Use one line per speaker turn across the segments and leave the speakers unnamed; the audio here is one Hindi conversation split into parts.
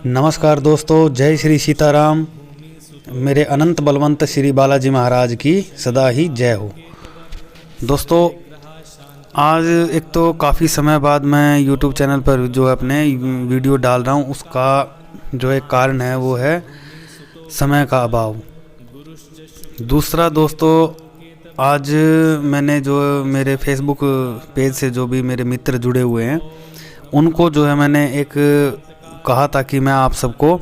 नमस्कार दोस्तों, जय श्री सीताराम। मेरे अनंत बलवंत श्री बालाजी महाराज की सदा ही जय हो। दोस्तों, आज एक तो काफ़ी समय बाद मैं YouTube चैनल पर जो अपने वीडियो डाल रहा हूँ, उसका जो एक कारण है वो है समय का अभाव। दूसरा दोस्तों, आज मैंने जो मेरे फेसबुक पेज से जो भी मेरे मित्र जुड़े हुए हैं उनको जो है मैंने एक कहा था कि मैं आप सबको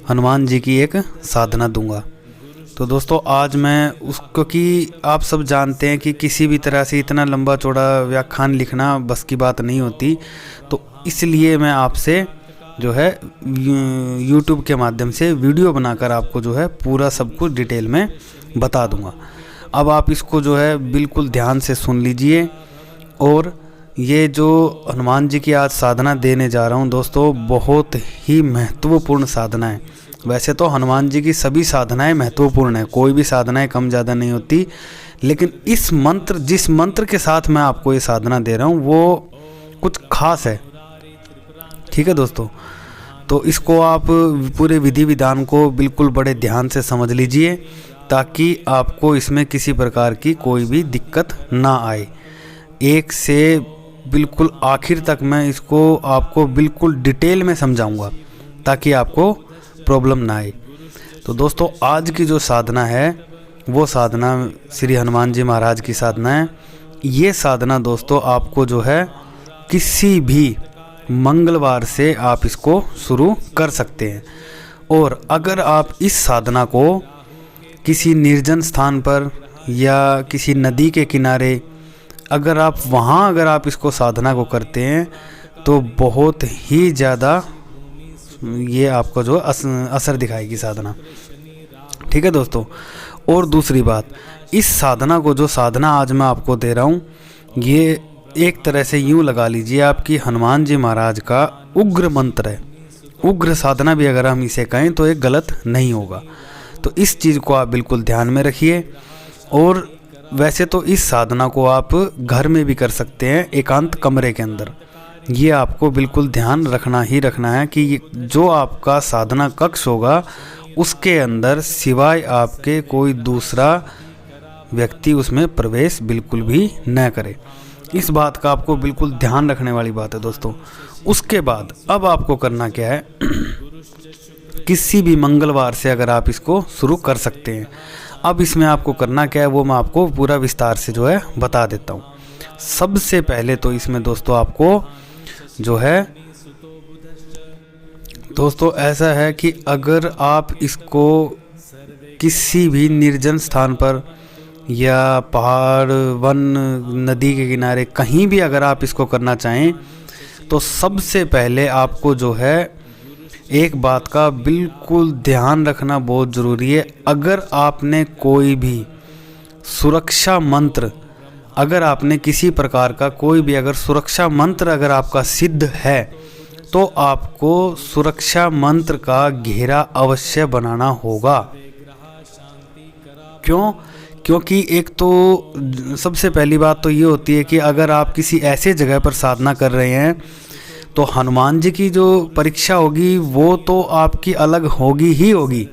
हनुमान जी की एक साधना दूंगा। तो दोस्तों, आज मैं उसको कि आप सब जानते हैं कि किसी भी तरह से इतना लंबा चौड़ा व्याख्यान लिखना बस की बात नहीं होती, तो इसलिए मैं आपसे जो है YouTube के माध्यम से वीडियो बनाकर आपको जो है पूरा सब कुछ डिटेल में बता दूंगा। अब आप इसको जो है बिल्कुल ध्यान से सुन लीजिए। और ये जो हनुमान जी की आज साधना देने जा रहा हूँ दोस्तों, बहुत ही महत्वपूर्ण साधना है। वैसे तो हनुमान जी की सभी साधनाएं महत्वपूर्ण है, कोई भी साधनाएं कम ज़्यादा नहीं होती, लेकिन इस मंत्र जिस मंत्र के साथ मैं आपको ये साधना दे रहा हूँ वो कुछ खास है। ठीक है दोस्तों, तो इसको आप पूरे विधि विधान को बिल्कुल बड़े ध्यान से समझ लीजिए ताकि आपको इसमें किसी प्रकार की कोई भी दिक्कत ना आए। एक से बिल्कुल आखिर तक मैं इसको आपको बिल्कुल डिटेल में समझाऊंगा ताकि आपको प्रॉब्लम ना आए। तो दोस्तों, आज की जो साधना है वो साधना श्री हनुमान जी महाराज की साधना है। ये साधना दोस्तों आपको जो है किसी भी मंगलवार से आप इसको शुरू कर सकते हैं। और अगर आप इस साधना को किसी निर्जन स्थान पर या किसी नदी के किनारे अगर आप इसको साधना को करते हैं तो बहुत ही ज़्यादा ये आपको जो असर दिखाएगी साधना। ठीक है दोस्तों, और दूसरी बात, इस साधना को जो साधना आज मैं आपको दे रहा हूँ ये एक तरह से यूँ लगा लीजिए आपकी हनुमान जी महाराज का उग्र मंत्र है। उग्र साधना भी अगर हम इसे कहें तो ये गलत नहीं होगा। तो इस चीज़ को आप बिल्कुल ध्यान में रखिए। और वैसे तो इस साधना को आप घर में भी कर सकते हैं, एकांत कमरे के अंदर। ये आपको बिल्कुल ध्यान रखना ही रखना है कि जो आपका साधना कक्ष होगा उसके अंदर सिवाय आपके कोई दूसरा व्यक्ति उसमें प्रवेश बिल्कुल भी न करे। इस बात का आपको बिल्कुल ध्यान रखने वाली बात है दोस्तों। उसके बाद अब आपको करना क्या है, किसी भी मंगलवार से अगर आप इसको शुरू कर सकते हैं। अब इसमें आपको करना क्या है वो मैं आपको पूरा विस्तार से जो है बता देता हूँ। सबसे पहले तो इसमें दोस्तों आपको जो है दोस्तों ऐसा है कि अगर आप इसको किसी भी निर्जन स्थान पर या पहाड़, वन, नदी के किनारे कहीं भी अगर आप इसको करना चाहें तो सबसे पहले आपको जो है एक बात का बिल्कुल ध्यान रखना बहुत ज़रूरी है। अगर आपने कोई भी सुरक्षा मंत्र, अगर आपने किसी प्रकार का कोई भी अगर सुरक्षा मंत्र अगर आपका सिद्ध है तो आपको सुरक्षा मंत्र का घेरा अवश्य बनाना होगा। क्यों? क्योंकि एक तो सबसे पहली बात तो ये होती है कि अगर आप किसी ऐसे जगह पर साधना कर रहे हैं तो हनुमान जी की जो परीक्षा होगी वो तो आपकी अलग होगी ही होगी,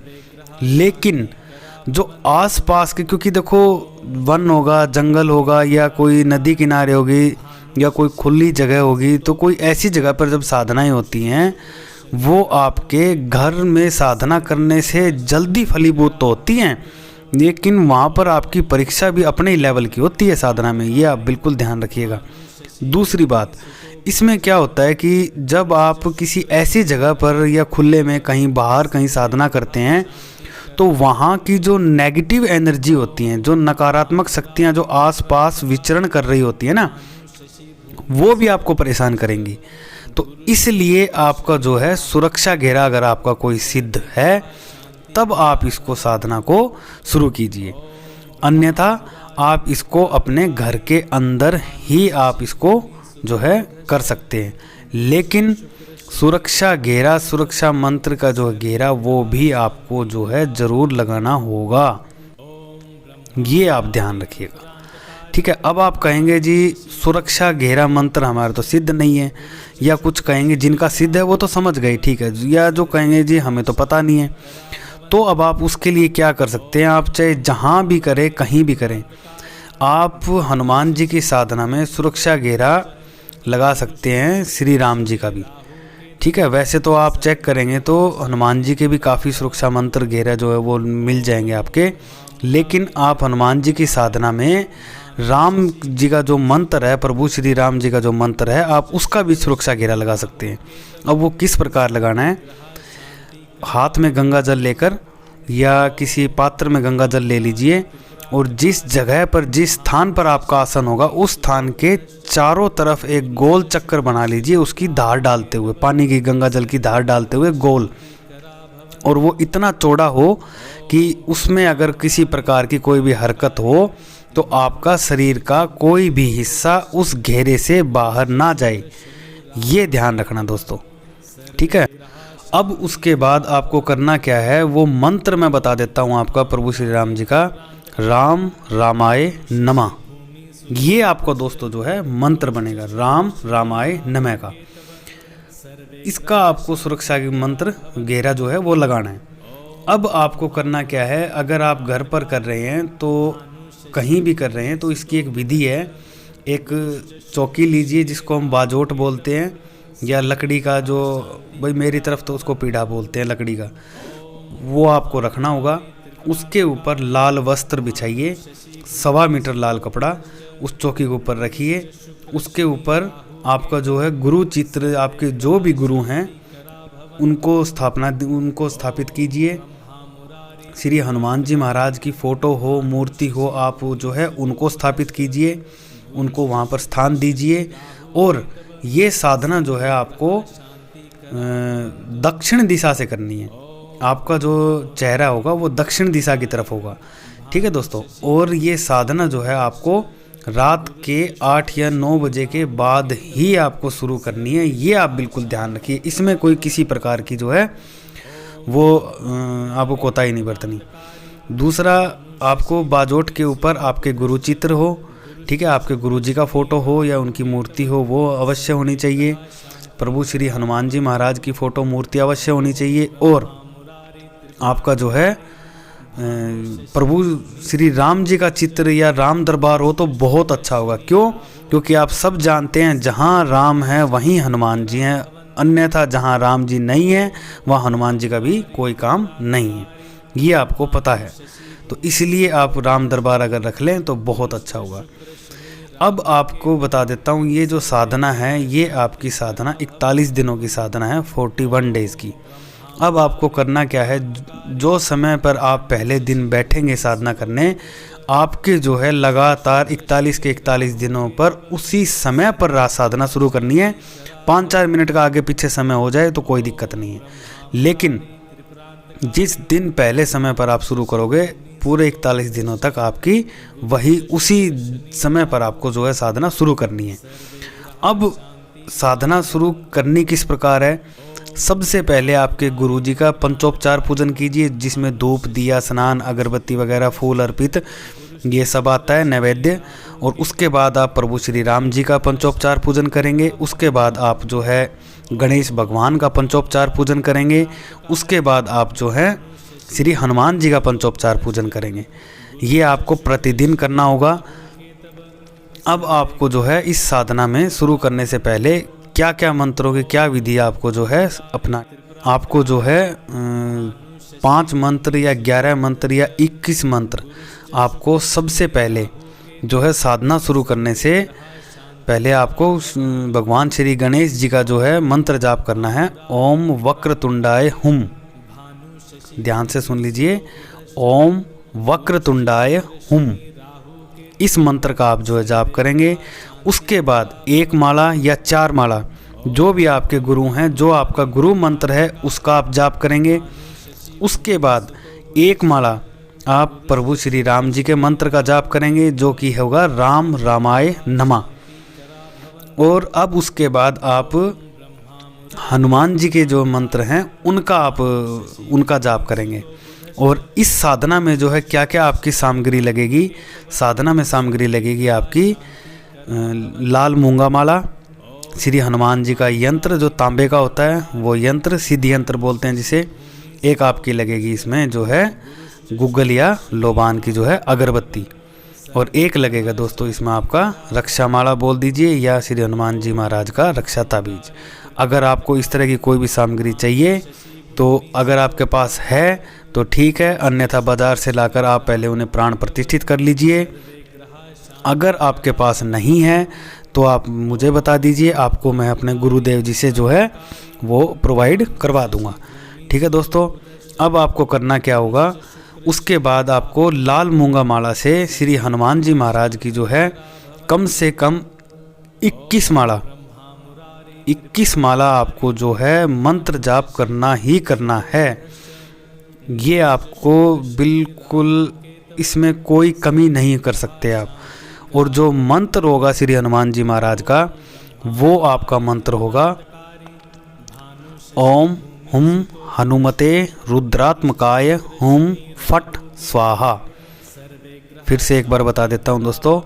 लेकिन जो आसपास के, क्योंकि देखो वन होगा, जंगल होगा या कोई नदी किनारे होगी या कोई खुली जगह होगी, तो कोई ऐसी जगह पर जब साधनाएं होती हैं वो आपके घर में साधना करने से जल्दी फलीभूत तो होती हैं, लेकिन वहाँ पर आपकी परीक्षा भी अपने ही लेवल की होती है साधना में। ये आप बिल्कुल ध्यान रखिएगा। दूसरी बात, इसमें क्या होता है कि जब आप किसी ऐसी जगह पर या खुले में कहीं बाहर कहीं साधना करते हैं तो वहाँ की जो नेगेटिव एनर्जी होती हैं, जो नकारात्मक शक्तियाँ जो आसपास विचरण कर रही होती है ना, वो भी आपको परेशान करेंगी। तो इसलिए आपका जो है सुरक्षा घेरा अगर आपका कोई सिद्ध है तब आप इसको साधना को शुरू कीजिए, अन्यथा आप इसको अपने घर के अंदर ही आप इसको जो है कर सकते हैं। लेकिन सुरक्षा घेरा, सुरक्षा मंत्र का जो घेरा वो भी आपको जो है ज़रूर लगाना होगा, ये आप ध्यान रखिएगा। ठीक है। अब आप कहेंगे जी सुरक्षा घेरा मंत्र हमारा तो सिद्ध नहीं है, या कुछ कहेंगे जिनका सिद्ध है वो तो समझ गए, ठीक है, या जो कहेंगे जी हमें तो पता नहीं है। तो अब आप उसके लिए क्या कर सकते हैं, आप चाहे जहाँ भी करें, कहीं भी करें, आप हनुमान जी की साधना में सुरक्षा घेरा लगा सकते हैं, श्री राम जी का भी, ठीक है। वैसे तो आप चेक करेंगे तो हनुमान जी के भी काफ़ी सुरक्षा मंत्र घेरा जो है वो मिल जाएंगे आपके, लेकिन आप हनुमान जी की साधना में राम जी का जो मंत्र है, प्रभु श्री राम जी का जो मंत्र है, आप उसका भी सुरक्षा घेरा लगा सकते हैं। अब वो किस प्रकार लगाना है, हाथ में गंगा जल लेकर या किसी पात्र में गंगा जल ले लीजिए, और जिस जगह पर, जिस स्थान पर आपका आसन होगा, उस स्थान के चारों तरफ एक गोल चक्कर बना लीजिए, उसकी धार डालते हुए, पानी की, गंगा जल की धार डालते हुए गोल, और वो इतना चौड़ा हो कि उसमें अगर किसी प्रकार की कोई भी हरकत हो तो आपका शरीर का कोई भी हिस्सा उस घेरे से बाहर ना जाए, ये ध्यान रखना दोस्तों, ठीक है। अब उसके बाद आपको करना क्या है, वो मंत्र मैं बता देता हूँ आपका, प्रभु श्री राम जी का, राम रामाय नमः, ये आपको दोस्तों जो है मंत्र बनेगा, राम रामाय नमः का। इसका आपको सुरक्षा की मंत्र घेरा जो है वो लगाना है। अब आपको करना क्या है, अगर आप घर पर कर रहे हैं तो कहीं भी कर रहे हैं तो इसकी एक विधि है। एक चौकी लीजिए जिसको हम बाजोट बोलते हैं, या लकड़ी का, जो भाई मेरी तरफ तो उसको पीढ़ा बोलते हैं लकड़ी का, वो आपको रखना होगा। उसके ऊपर लाल वस्त्र बिछाइए, 1.25 मीटर लाल कपड़ा उस चौकी के ऊपर रखिए। उसके ऊपर आपका जो है गुरु चित्र, आपके जो भी गुरु हैं उनको स्थापित कीजिए। श्री हनुमान जी महाराज की फ़ोटो हो, मूर्ति हो, आप जो है उनको स्थापित कीजिए, उनको वहाँ पर स्थान दीजिए। और ये साधना जो है आपको दक्षिण दिशा से करनी है, आपका जो चेहरा होगा वो दक्षिण दिशा की तरफ होगा, ठीक है दोस्तों। और ये साधना जो है आपको रात के 8 या 9 बजे के बाद ही आपको शुरू करनी है, ये आप बिल्कुल ध्यान रखिए। इसमें कोई किसी प्रकार की जो है वो आपको कोताही नहीं बरतनी। दूसरा, आपको बाजोट के ऊपर आपके गुरु चित्र हो, ठीक है, आपके गुरु जी का फ़ोटो हो या उनकी मूर्ति हो, वो अवश्य होनी चाहिए। प्रभु श्री हनुमान जी महाराज की फ़ोटो, मूर्ति अवश्य होनी चाहिए। और आपका जो है प्रभु श्री राम जी का चित्र या राम दरबार हो तो बहुत अच्छा होगा। क्यों? क्योंकि आप सब जानते हैं जहाँ राम है वहीं हनुमान जी हैं, अन्यथा जहाँ राम जी नहीं है वहाँ हनुमान जी का भी कोई काम नहीं है, ये आपको पता है। तो इसलिए आप राम दरबार अगर रख लें तो बहुत अच्छा होगा। अब आपको बता देता हूँ, ये जो साधना है ये आपकी साधना 41 दिनों की साधना है, 41 डेज़ की। अब आपको करना क्या है, जो समय पर आप पहले दिन बैठेंगे साधना करने, आपके जो है लगातार 41 के 41 दिनों पर उसी समय पर साधना शुरू करनी है। 5-4 मिनट का आगे पीछे समय हो जाए तो कोई दिक्कत नहीं है, लेकिन जिस दिन पहले समय पर आप शुरू करोगे पूरे 41 दिनों तक आपकी वही उसी समय पर आपको जो है साधना शुरू करनी है। अब साधना शुरू करनी किस प्रकार है, सबसे पहले आपके गुरुजी का पंचोपचार पूजन कीजिए, जिसमें धूप, दिया, स्नान, अगरबत्ती वगैरह, फूल अर्पित, ये सब आता है नैवेद्य। और उसके बाद आप प्रभु श्री राम जी का पंचोपचार पूजन करेंगे। उसके बाद आप जो है गणेश भगवान का पंचोपचार पूजन करेंगे। उसके बाद आप जो है श्री हनुमान जी का पंचोपचार पूजन करेंगे। ये आपको प्रतिदिन करना होगा। अब आपको जो है इस साधना में शुरू करने से पहले क्या क्या मंत्रों की क्या विधि आपको जो है अपना, आपको जो है 5 मंत्र या 11 मंत्र या 21 मंत्र आपको सबसे पहले जो है साधना शुरू करने से पहले आपको भगवान श्री गणेश जी का जो है मंत्र जाप करना है। ओम वक्रतुंडाय हुम, ध्यान से सुन लीजिए, ओम वक्रतुंडाय हुम, इस मंत्र का आप जो है जाप करेंगे। उसके बाद 1 माला या 4 माला, जो भी आपके गुरु हैं, जो आपका गुरु मंत्र है उसका आप जाप करेंगे। उसके बाद 1 माला आप प्रभु श्री राम जी के मंत्र का जाप करेंगे, जो कि होगा राम रामाय नमः। और अब उसके बाद आप हनुमान जी के जो मंत्र हैं उनका जाप करेंगे। और इस साधना में जो है क्या क्या आपकी सामग्री लगेगी, साधना में सामग्री लगेगी आपकी लाल मूंगा माला, श्री हनुमान जी का यंत्र जो तांबे का होता है वो यंत्र, सिद्धि यंत्र बोलते हैं जिसे, एक आपकी लगेगी इसमें जो है गुग्गल या लोबान की जो है अगरबत्ती, और एक लगेगा दोस्तों इसमें आपका रक्षा माला बोल दीजिए या श्री हनुमान जी महाराज का रक्षा ताबीज। अगर आपको इस तरह की कोई भी सामग्री चाहिए तो अगर आपके पास है तो ठीक है, अन्यथा बाज़ार से लाकर आप पहले उन्हें प्राण प्रतिष्ठित कर लीजिए। अगर आपके पास नहीं है तो आप मुझे बता दीजिए, आपको मैं अपने गुरुदेव जी से जो है वो प्रोवाइड करवा दूंगा। ठीक है दोस्तों, अब आपको करना क्या होगा, उसके बाद आपको लाल मूंगा माला से श्री हनुमान जी महाराज की जो है कम से कम 21 माला आपको जो है मंत्र जाप करना ही करना है। ये आपको बिल्कुल इसमें कोई कमी नहीं कर सकते आप। और जो मंत्र होगा श्री हनुमान जी महाराज का, वो आपका मंत्र होगा ओम हुम हनुमते रुद्रात्मकाय हुम फट स्वाहा। फिर से एक बार बता देता हूँ दोस्तों,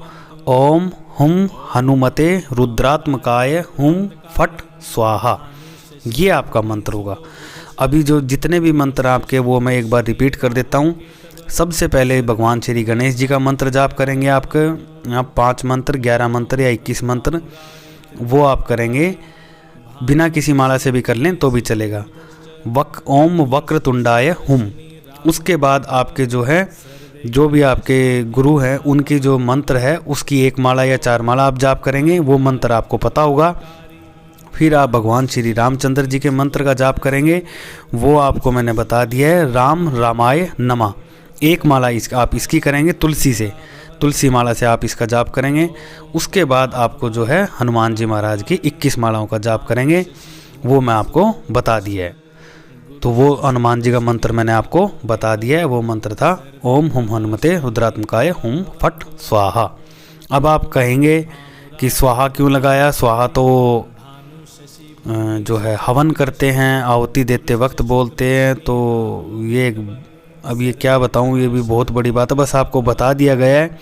ओम हुम हनुमते रुद्रात्मकाय हुम फट स्वाहा, ये आपका मंत्र होगा। अभी जो जितने भी मंत्र आपके वो मैं एक बार रिपीट कर देता हूँ। सबसे पहले भगवान श्री गणेश जी का मंत्र जाप करेंगे। आपके आप 5 मंत्र, 11 मंत्र या 21 मंत्र वो आप करेंगे, बिना किसी माला से भी कर लें तो भी चलेगा। ओम वक्रतुंडाय हुम। उसके बाद आपके जो है जो भी आपके गुरु हैं उनकी जो मंत्र है उसकी 1 माला या 4 माला आप जाप करेंगे, वो मंत्र आपको पता होगा। फिर आप भगवान श्री रामचंद्र जी के मंत्र का जाप करेंगे, वो आपको मैंने बता दिया है, राम रामाय नमः। 1 माला आप इसकी करेंगे तुलसी माला से आप इसका जाप करेंगे। उसके बाद आपको जो है हनुमान जी महाराज की 21 मालाओं का जाप करेंगे, वो मैं आपको बता दिया है। तो वो हनुमान जी का मंत्र मैंने आपको बता दिया है, वो मंत्र था ओम हुम हनुमते रुद्रात्मकाय हुम फट स्वाहा। अब आप कहेंगे कि स्वाहा क्यों लगाया, स्वाहा तो जो है हवन करते हैं, आहुति देते वक्त बोलते हैं, तो ये अब ये क्या बताऊं, ये भी बहुत बड़ी बात है, बस आपको बता दिया गया है।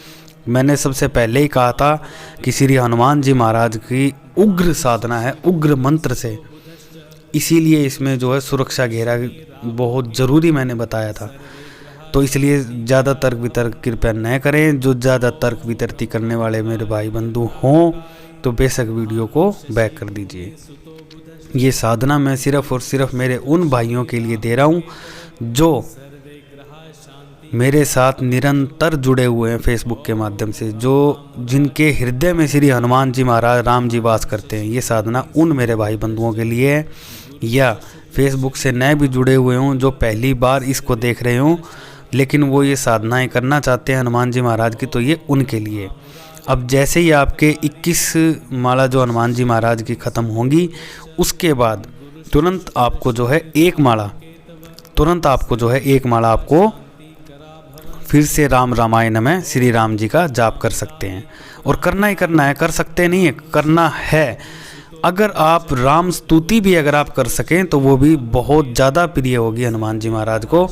मैंने सबसे पहले ही कहा था कि श्री हनुमान जी महाराज की उग्र साधना है, उग्र मंत्र से, इसीलिए इसमें जो है सुरक्षा घेरा बहुत ज़रूरी मैंने बताया था। तो इसलिए ज़्यादा तर्क वितर्क कृपया न करें। जो ज़्यादा तर्क वितर्की करने वाले मेरे भाई बंधु हों तो बेशक वीडियो को बैक कर दीजिए। ये साधना मैं सिर्फ़ और सिर्फ मेरे उन भाइयों के लिए दे रहा हूँ जो मेरे साथ निरंतर जुड़े हुए हैं फेसबुक के माध्यम से, जिनके हृदय में श्री हनुमान जी महाराज राम जी वास करते हैं। ये साधना उन मेरे भाई बंधुओं के लिए है, या फेसबुक से नए भी जुड़े हुए हों जो पहली बार इसको देख रहे हों लेकिन वो ये साधनाएं करना चाहते हैं हनुमान जी महाराज की, तो ये उनके लिए। अब जैसे ही आपके 21 माला जो हनुमान जी महाराज की ख़त्म होंगी, उसके बाद तुरंत आपको जो है 1 माला आपको फिर से राम रामायण में श्री राम जी का जाप कर सकते हैं। और करना ही करना है, कर सकते नहीं है, करना है। अगर आप राम स्तुति भी अगर आप कर सकें तो वो भी बहुत ज़्यादा प्रिय होगी हनुमान जी महाराज को,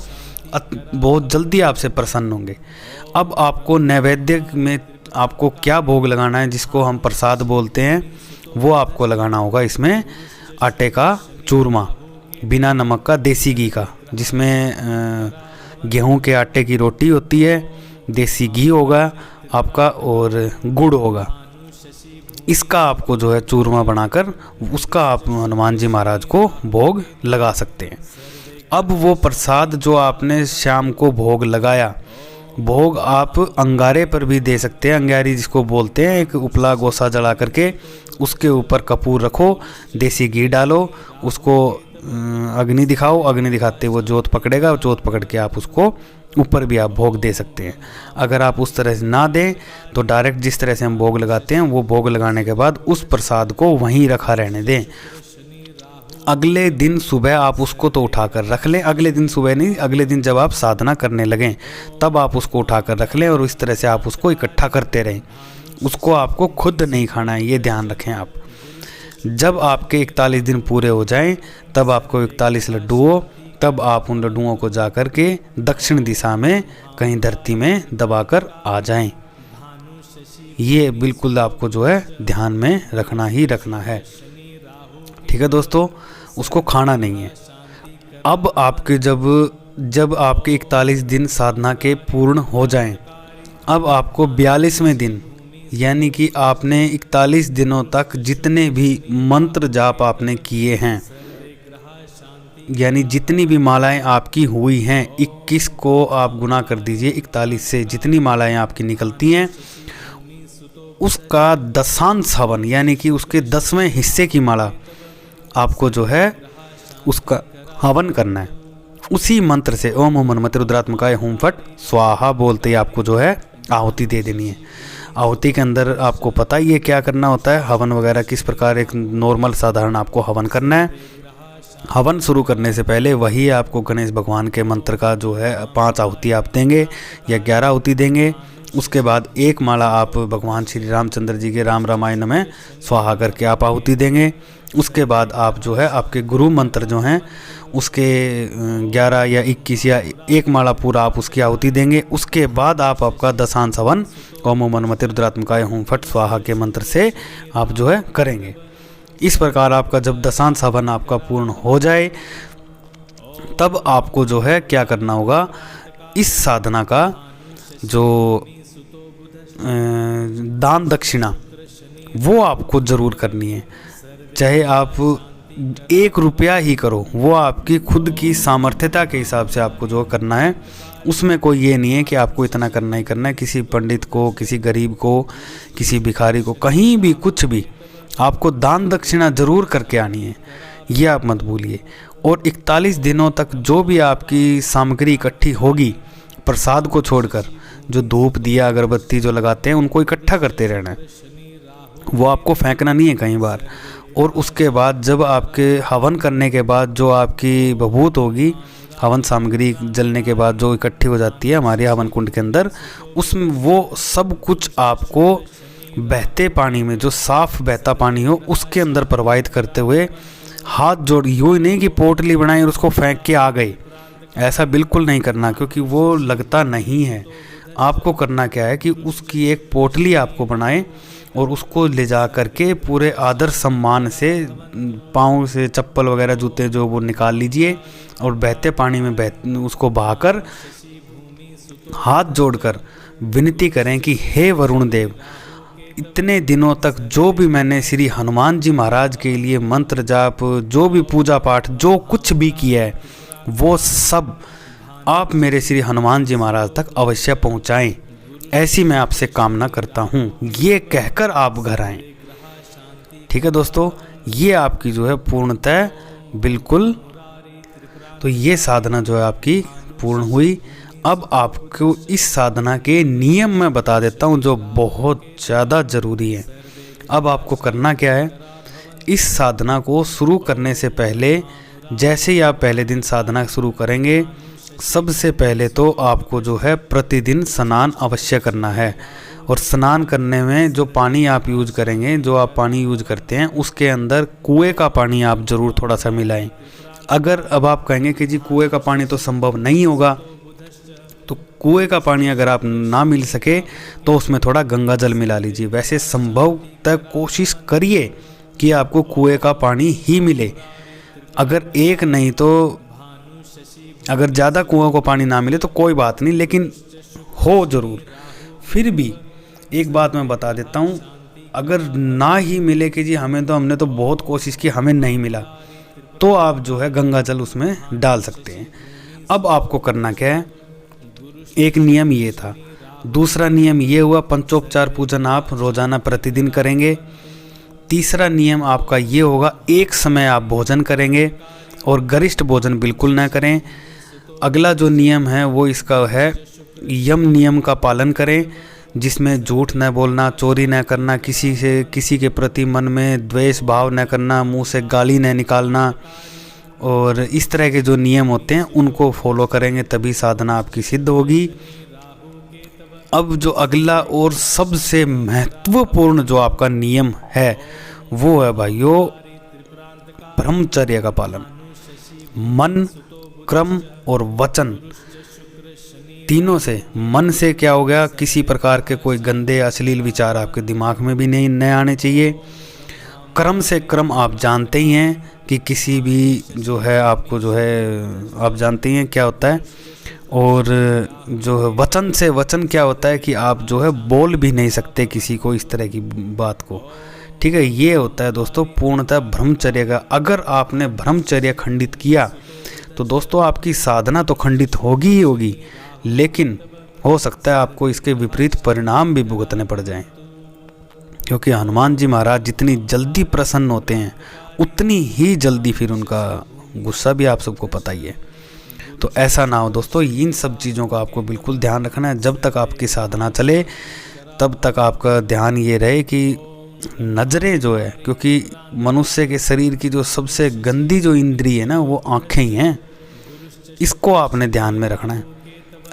बहुत जल्दी आपसे प्रसन्न होंगे। अब आपको नैवेद्य में आपको क्या भोग लगाना है, जिसको हम प्रसाद बोलते हैं, वो आपको लगाना होगा इसमें आटे का चूरमा, बिना नमक का, देसी घी का, जिसमें गेहूं के आटे की रोटी होती है, देसी घी होगा आपका और गुड़ होगा। इसका आपको जो है चूरमा बनाकर उसका आप हनुमान जी महाराज को भोग लगा सकते हैं। अब वो प्रसाद जो आपने शाम को भोग लगाया, भोग आप अंगारे पर भी दे सकते हैं, अंगारी जिसको बोलते हैं, एक उपला गोसा जला करके उसके ऊपर कपूर रखो, देसी घी डालो, उसको अग्नि दिखाओ, अग्नि दिखाते वो जोत पकड़ेगा, जोत पकड़ के आप उसको ऊपर भी आप भोग दे सकते हैं। अगर आप उस तरह से ना दें तो डायरेक्ट जिस तरह से हम भोग लगाते हैं, वो भोग लगाने के बाद उस प्रसाद को वहीं रखा रहने दें। अगले दिन सुबह आप उसको तो उठाकर रख लें, अगले दिन सुबह नहीं, अगले दिन जब आप साधना करने लगें तब आप उसको उठाकर रख लें, और इस तरह से आप उसको इकट्ठा करते रहें। उसको आपको खुद नहीं खाना है, ये ध्यान रखें आप। जब आपके 41 दिन पूरे हो जाएं तब आपको 41 लड्डुओं तब आप उन लड्डुओं को जा कर के दक्षिण दिशा में कहीं धरती में दबाकर आ जाएं। ये बिल्कुल आपको जो है ध्यान में रखना ही रखना है। ठीक है दोस्तों, उसको खाना नहीं है। अब आपके जब आपके 41 दिन साधना के पूर्ण हो जाएं, अब आपको 42वें दिन यानी कि आपने 41 दिनों तक जितने भी मंत्र जाप आपने किए हैं, यानी जितनी भी मालाएं आपकी हुई हैं, 21 को आप गुना कर दीजिए 41 से, जितनी मालाएं आपकी निकलती हैं उसका दशांश हवन यानी कि उसके 10वें हिस्से की माला आपको जो है उसका हवन करना है। उसी मंत्र से ओम हुम हनुमते रुद्रात्मकाय हुम फट स्वाहा बोलते ही आपको जो है आहुति दे देनी है। आहुति के अंदर आपको पता ही है क्या करना होता है, हवन वगैरह किस प्रकार एक नॉर्मल साधारण आपको हवन करना है। हवन शुरू करने से पहले वही आपको गणेश भगवान के मंत्र का जो है 5 आहुति आप देंगे या 11 आहुति देंगे। उसके बाद एक माला आप भगवान श्री रामचंद्र जी के राम रामायण में स्वाहा करके आप आहुति देंगे। उसके बाद आप जो है आपके गुरु मंत्र जो हैं उसके 11 या 21 या एक माला पूरा आप उसकी आहुति देंगे। उसके बाद आप आपका दशांश हवन ओम हुम हनुमते रुद्रात्मकाय हुम फट स्वाहा के मंत्र से आप जो है करेंगे। इस प्रकार आपका जब दशांश हवन आपका पूर्ण हो जाए तब आपको जो है क्या करना होगा, इस साधना का जो दान दक्षिणा वो आपको ज़रूर करनी है। चाहे आप 1 रुपया ही करो, वो आपकी खुद की सामर्थ्यता के हिसाब से आपको जो करना है। उसमें कोई ये नहीं है कि आपको इतना करना ही करना है। किसी पंडित को, किसी गरीब को, किसी भिखारी को, कहीं भी कुछ भी आपको दान दक्षिणा ज़रूर करके आनी है, ये आप मत भूलिए। और 41 दिनों तक जो भी आपकी सामग्री इकट्ठी होगी, प्रसाद को छोड़कर जो धूप दिया अगरबत्ती जो लगाते हैं उनको इकट्ठा करते रहना है, वो आपको फेंकना नहीं है कहीं बार। और उसके बाद जब आपके हवन करने के बाद जो आपकी भभूत होगी, हवन सामग्री जलने के बाद जो इकट्ठी हो जाती है हमारे हवन कुंड के अंदर, उसमें वो सब कुछ आपको बहते पानी में, जो साफ बहता पानी हो उसके अंदर प्रवाहित करते हुए हाथ जोड़, यूँ ही नहीं कि पोटली बनाई और उसको फेंक के आ गए, ऐसा बिल्कुल नहीं करना, क्योंकि वो लगता नहीं है। आपको करना क्या है कि उसकी एक पोटली आपको बनाए और उसको ले जा करके पूरे आदर सम्मान से पाँव से चप्पल वगैरह जूते जो वो निकाल लीजिए और बहते पानी में उसको बहाकर हाथ जोड़कर विनती करें कि हे वरुण देव, इतने दिनों तक जो भी मैंने श्री हनुमान जी महाराज के लिए मंत्र जाप, जो भी पूजा पाठ, जो कुछ भी किया है, वो सब आप मेरे श्री हनुमान जी महाराज तक अवश्य पहुंचाएं, ऐसी मैं आपसे कामना करता हूं। ये कहकर आप घर आएं। ठीक है दोस्तों, ये आपकी जो है पूर्णतः बिल्कुल, तो ये साधना जो है आपकी पूर्ण हुई। अब आपको इस साधना के नियम मैं बता देता हूं जो बहुत ज़्यादा ज़रूरी है। अब आपको करना क्या है, इस साधना को शुरू करने से पहले, जैसे ही आप पहले दिन साधना शुरू करेंगे, सबसे पहले तो आपको जो है प्रतिदिन स्नान अवश्य करना है। और स्नान करने में जो पानी आप यूज़ करेंगे, जो आप पानी यूज़ करते हैं, उसके अंदर कुएं का पानी आप ज़रूर थोड़ा सा मिलाएं। अगर अब आप कहेंगे कि जी कुएं का पानी तो संभव नहीं होगा, तो कुएं का पानी अगर आप ना मिल सके तो उसमें थोड़ा गंगा जल मिला लीजिए। वैसे संभव तक कोशिश करिए कि आपको कुएं का पानी ही मिले। अगर एक नहीं तो अगर ज़्यादा कुओं को पानी ना मिले तो कोई बात नहीं, लेकिन हो ज़रूर। फिर भी एक बात मैं बता देता हूँ, अगर ना ही मिले कि जी हमने तो बहुत कोशिश की, हमें नहीं मिला, तो आप जो है गंगा जल उसमें डाल सकते हैं। अब आपको करना क्या है, एक नियम ये था। दूसरा नियम ये हुआ, पंचोपचार पूजन आप रोज़ाना प्रतिदिन करेंगे। तीसरा नियम आपका ये होगा, एक समय आप भोजन करेंगे और गरिष्ठ भोजन बिल्कुल ना करें। अगला जो नियम है वो इसका है, यम नियम का पालन करें, जिसमें झूठ न बोलना, चोरी न करना, किसी के प्रति मन में द्वेष भाव न करना, मुंह से गाली न निकालना, और इस तरह के जो नियम होते हैं उनको फॉलो करेंगे, तभी साधना आपकी सिद्ध होगी। अब जो अगला और सबसे महत्वपूर्ण जो आपका नियम है वो है भाइयों, ब्रह्मचर्य का पालन। मन क्रम और वचन तीनों से, मन से क्या हो गया, किसी प्रकार के कोई गंदे अश्लील विचार आपके दिमाग में भी नहीं आने चाहिए। क्रम से क्रम आप जानते ही हैं कि किसी भी जो है आपको जो है आप जानते ही हैं क्या होता है। और जो है वचन से, वचन क्या होता है कि आप जो है बोल भी नहीं सकते किसी को इस तरह की बात को, ठीक है। ये होता है दोस्तों पूर्णतः ब्रह्मचर्य का। अगर आपने ब्रह्मचर्य खंडित किया तो दोस्तों आपकी साधना तो खंडित होगी ही होगी, लेकिन हो सकता है आपको इसके विपरीत परिणाम भी भुगतने पड़ जाएं, क्योंकि हनुमान जी महाराज जितनी जल्दी प्रसन्न होते हैं उतनी ही जल्दी फिर उनका गुस्सा भी आप सबको पता ही है। तो ऐसा ना हो दोस्तों, इन सब चीज़ों का आपको बिल्कुल ध्यान रखना है। जब तक आपकी साधना चले तब तक आपका ध्यान ये रहे कि नज़रें जो है, क्योंकि मनुष्य के शरीर की जो सबसे गंदी जो इंद्रिय है ना वो आँखें ही हैं, इसको आपने ध्यान में रखना है।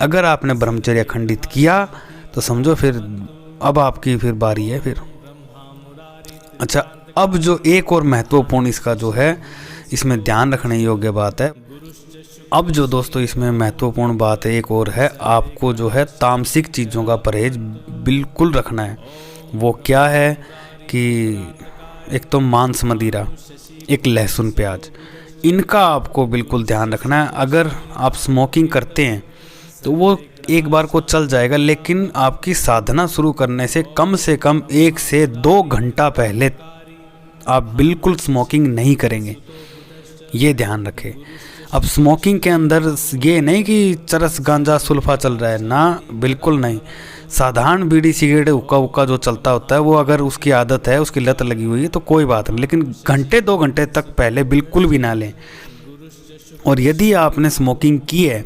अगर आपने ब्रह्मचर्य खंडित किया तो समझो फिर अब आपकी फिर बारी है फिर। अच्छा, अब जो एक और महत्वपूर्ण इसका जो है इसमें ध्यान रखने योग्य बात है, अब जो दोस्तों इसमें महत्वपूर्ण बात है एक और है, आपको जो है तामसिक चीज़ों का परहेज बिल्कुल रखना है। वो क्या है कि एक तो मांस मदिरा, एक लहसुन प्याज, इनका आपको बिल्कुल ध्यान रखना है। अगर आप स्मोकिंग करते हैं तो वो एक बार को चल जाएगा, लेकिन आपकी साधना शुरू करने से कम 1 से 2 घंटा पहले आप बिल्कुल स्मोकिंग नहीं करेंगे, ये ध्यान रखें। अब स्मोकिंग के अंदर ये नहीं कि चरस गांजा सुल्फा चल रहा है ना, बिल्कुल नहीं। साधारण बीड़ी सिगरेट हुक्का हुक्का जो चलता होता है वो अगर उसकी आदत है, उसकी लत लगी हुई है तो कोई बात नहीं, लेकिन 1-2 घंटे तक पहले बिल्कुल भी ना लें। और यदि आपने स्मोकिंग की है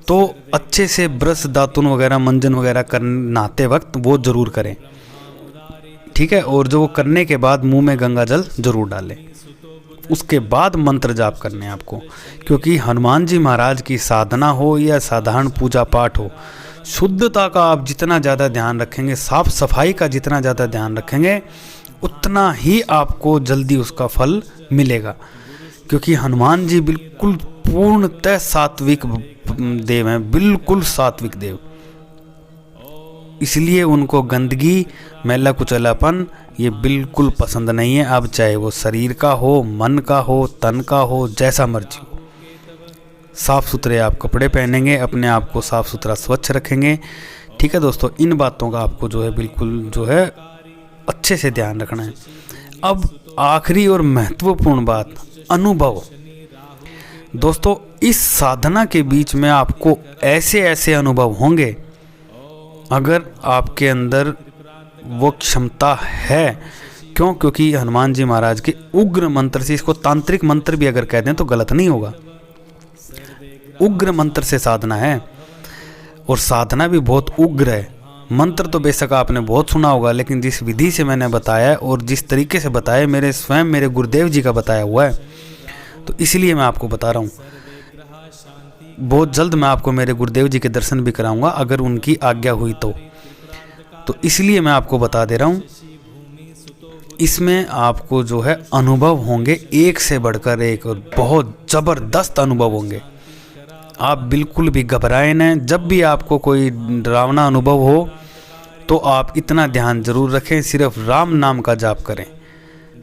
तो अच्छे से ब्रश, दातुन वगैरह, मंजन वगैरह कर नहाते वक्त वो ज़रूर करें, ठीक है। और जो वो करने के बाद मुंह में गंगा जल ज़रूर डालें। उसके बाद मंत्र जाप करने हैं आपको, क्योंकि हनुमान जी महाराज की साधना हो या साधारण पूजा पाठ हो, शुद्धता का आप जितना ज़्यादा ध्यान रखेंगे, साफ सफाई का जितना ज़्यादा ध्यान रखेंगे, उतना ही आपको जल्दी उसका फल मिलेगा। क्योंकि हनुमान जी बिल्कुल पूर्णतः सात्विक देव हैं, बिल्कुल सात्विक देव, इसलिए उनको गंदगी, मैला कुचलापन ये बिल्कुल पसंद नहीं है। अब चाहे वो शरीर का हो, मन का हो, तन का हो, जैसा मर्जी हो, साफ़ सुथरे आप कपड़े पहनेंगे, अपने आप को साफ़ सुथरा स्वच्छ रखेंगे, ठीक है दोस्तों। इन बातों का आपको जो है बिल्कुल जो है अच्छे से ध्यान रखना है। अब आखिरी और महत्वपूर्ण बात, अनुभव। दोस्तों इस साधना के बीच में आपको ऐसे ऐसे अनुभव होंगे, अगर आपके अंदर वो क्षमता है, क्योंकि हनुमान जी महाराज के उग्र मंत्र से, इसको तांत्रिक मंत्र भी अगर कह दें तो गलत नहीं होगा, उग्र मंत्र से साधना है और साधना भी बहुत उग्र है। मंत्र तो बेशक आपने बहुत सुना होगा, लेकिन जिस विधि से मैंने बताया और जिस तरीके से बताया, मेरे गुरुदेव जी का बताया हुआ है, तो इसलिए मैं आपको बता रहा हूँ। बहुत जल्द मैं आपको मेरे गुरुदेव जी के दर्शन भी कराऊंगा अगर उनकी आज्ञा हुई तो इसलिए मैं आपको बता दे रहा हूँ। इसमें आपको जो है अनुभव होंगे एक से बढ़कर एक, और बहुत ज़बरदस्त अनुभव होंगे। आप बिल्कुल भी घबराएं न। जब भी आपको कोई डरावना अनुभव हो तो आप इतना ध्यान जरूर रखें, सिर्फ राम नाम का जाप करें,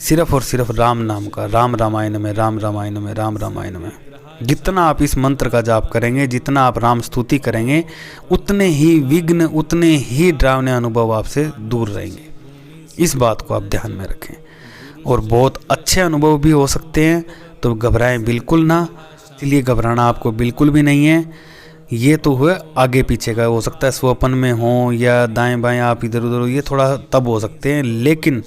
सिर्फ और सिर्फ राम नाम का। राम रामायण में, राम रामायण में, राम रामायण में जितना आप इस मंत्र का जाप करेंगे, जितना आप राम स्तुति करेंगे, उतने ही विघ्न, उतने ही डरावने अनुभव आपसे दूर रहेंगे। इस बात को आप ध्यान में रखें। और बहुत अच्छे अनुभव भी हो सकते हैं, तो घबराएं बिल्कुल ना। इसलिए घबराना आपको बिल्कुल भी नहीं है। ये तो हुआ आगे पीछे का, हो सकता है स्वप्न में हो या दाएं बाएं आप इधर उधर हो, ये थोड़ा तब हो सकते हैं। लेकिन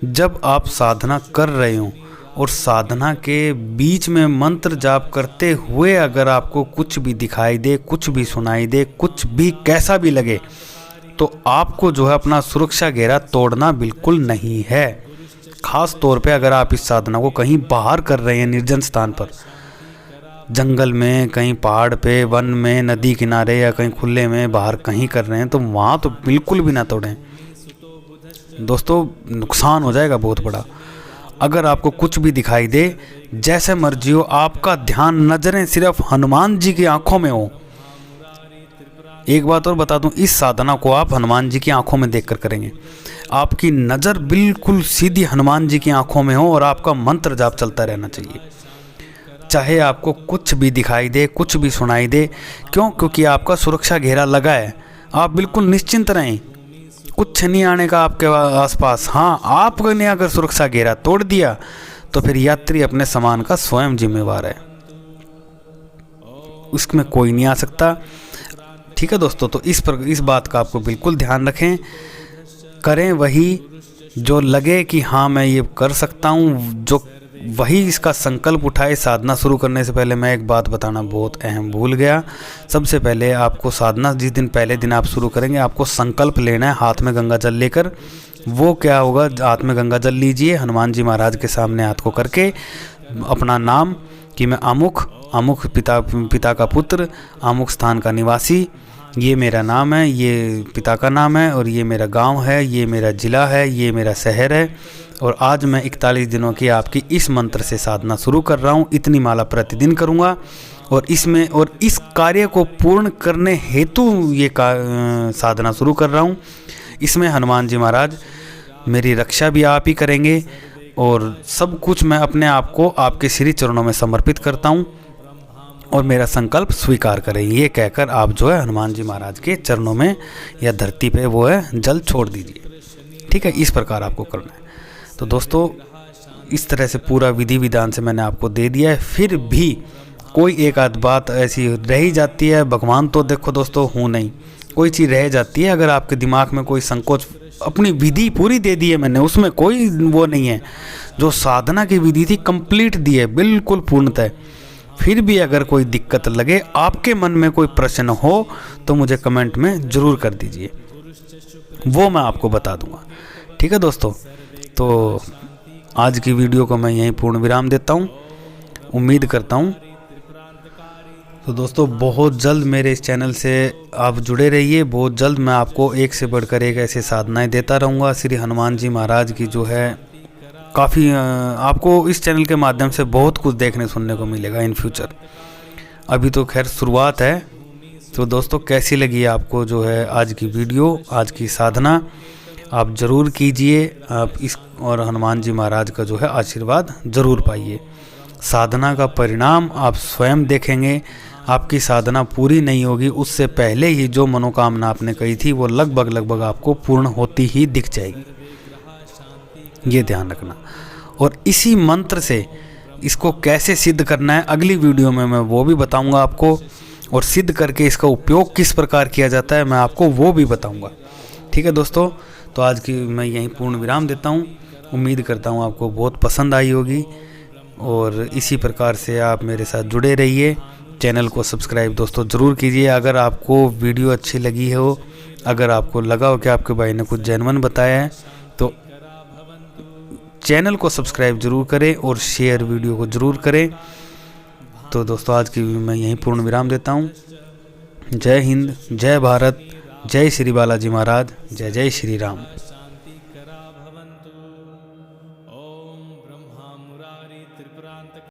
जब आप साधना कर रहे हो और साधना के बीच में मंत्र जाप करते हुए अगर आपको कुछ भी दिखाई दे, कुछ भी सुनाई दे, कुछ भी कैसा भी लगे, तो आपको जो है अपना सुरक्षा घेरा तोड़ना बिल्कुल नहीं है। खास तौर पे अगर आप इस साधना को कहीं बाहर कर रहे हैं, निर्जन स्थान पर, जंगल में, कहीं पहाड़ पे, वन में, नदी किनारे या कहीं खुले में बाहर कहीं कर रहे हैं, तो वहाँ तो बिल्कुल भी ना तोड़ें दोस्तों, नुकसान हो जाएगा बहुत बड़ा। अगर आपको कुछ भी दिखाई दे, जैसे मर्जी हो, आपका ध्यान, नज़रें सिर्फ हनुमान जी की आंखों में हो। एक बात और बता दूं, इस साधना को आप हनुमान जी की आंखों में देखकर करेंगे। आपकी नज़र बिल्कुल सीधी हनुमान जी की आंखों में हो और आपका मंत्र जाप चलता रहना चाहिए, चाहे आपको कुछ भी दिखाई दे, कुछ भी सुनाई दे। क्यों? क्योंकि आपका सुरक्षा घेरा लगा है। आप बिल्कुल निश्चिंत रहें, कुछ नहीं आने का आपके आसपास। हाँ, आपने अगर सुरक्षा घेरा तोड़ दिया तो फिर यात्री अपने सामान का स्वयं जिम्मेवार है, उसमें कोई नहीं आ सकता। ठीक है दोस्तों, तो इस बात का आपको बिल्कुल ध्यान रखें। करें वही जो लगे कि हाँ मैं ये कर सकता हूँ, जो वही इसका संकल्प उठाए। साधना शुरू करने से पहले मैं एक बात बताना बहुत अहम भूल गया। सबसे पहले आपको साधना जिस दिन पहले दिन आप शुरू करेंगे, आपको संकल्प लेना है हाथ में गंगा जल लेकर। वो क्या होगा, हाथ में गंगा जल लीजिए, हनुमान जी महाराज के सामने हाथ को करके अपना नाम कि मैं अमुक पिता का पुत्र, अमुक स्थान का निवासी, ये मेरा नाम है, ये पिता का नाम है, और ये मेरा गांव है, ये मेरा ज़िला है, ये मेरा शहर है, और आज मैं 41 दिनों की आपकी इस मंत्र से साधना शुरू कर रहा हूँ। इतनी माला प्रतिदिन करूँगा और इस कार्य को पूर्ण करने हेतु ये साधना शुरू कर रहा हूँ। इसमें हनुमान जी महाराज मेरी रक्षा भी आप ही करेंगे और सब कुछ मैं अपने आप को आपके श्री चरणों में समर्पित करता हूँ और मेरा संकल्प स्वीकार करें। ये कहकर आप जो है हनुमान जी महाराज के चरणों में या धरती पे वो है जल छोड़ दीजिए। ठीक है, इस प्रकार आपको करना है। तो दोस्तों, इस तरह से पूरा विधि विधान से मैंने आपको दे दिया है। फिर भी कोई एक आध बात ऐसी रह ही जाती है। भगवान तो देखो दोस्तों हूँ नहीं, कोई चीज़ रह जाती है। अगर आपके दिमाग में कोई संकोच, अपनी विधि पूरी दे दी है मैंने, उसमें कोई वो नहीं है। जो साधना की विधि थी कंप्लीट दी है, बिल्कुल पूर्णतः। फिर भी अगर कोई दिक्कत लगे, आपके मन में कोई प्रश्न हो, तो मुझे कमेंट में ज़रूर कर दीजिए, वो मैं आपको बता दूंगा। ठीक है दोस्तों, तो आज की वीडियो को मैं यहीं पूर्ण विराम देता हूँ। उम्मीद करता हूँ तो दोस्तों बहुत जल्द मेरे इस चैनल से आप जुड़े रहिए। बहुत जल्द मैं आपको एक से बढ़कर एक ऐसे साधनाएं देता रहूँगा। श्री हनुमान जी महाराज की जो है काफ़ी आपको इस चैनल के माध्यम से बहुत कुछ देखने सुनने को मिलेगा इन फ्यूचर। अभी तो खैर शुरुआत है। तो दोस्तों कैसी लगी आपको जो है आज की वीडियो, आज की साधना, आप ज़रूर कीजिए। आप इस और हनुमान जी महाराज का जो है आशीर्वाद ज़रूर पाइए। साधना का परिणाम आप स्वयं देखेंगे। आपकी साधना पूरी नहीं होगी, उससे पहले ही जो मनोकामना आपने कही थी वो लगभग आपको पूर्ण होती ही दिख जाएगी। ये ध्यान रखना। और इसी मंत्र से इसको कैसे सिद्ध करना है अगली वीडियो में मैं वो भी बताऊंगा आपको, और सिद्ध करके इसका उपयोग किस प्रकार किया जाता है मैं आपको वो भी बताऊंगा। ठीक है दोस्तों, तो आज की मैं यहीं पूर्ण विराम देता हूँ। उम्मीद करता हूँ आपको बहुत पसंद आई होगी और इसी प्रकार से आप मेरे साथ जुड़े रहिए। चैनल को सब्सक्राइब दोस्तों ज़रूर कीजिए। अगर आपको वीडियो अच्छी लगी हो, अगर आपको लगा हो कि आपके भाई ने कुछ जेन्युइन बताया है, तो चैनल को सब्सक्राइब ज़रूर करें और शेयर वीडियो को ज़रूर करें। तो दोस्तों आज की मैं यहीं पूर्ण विराम देता हूँ। जय हिंद, जय भारत, जय श्री बालाजी महाराज, जय जय श्री राम।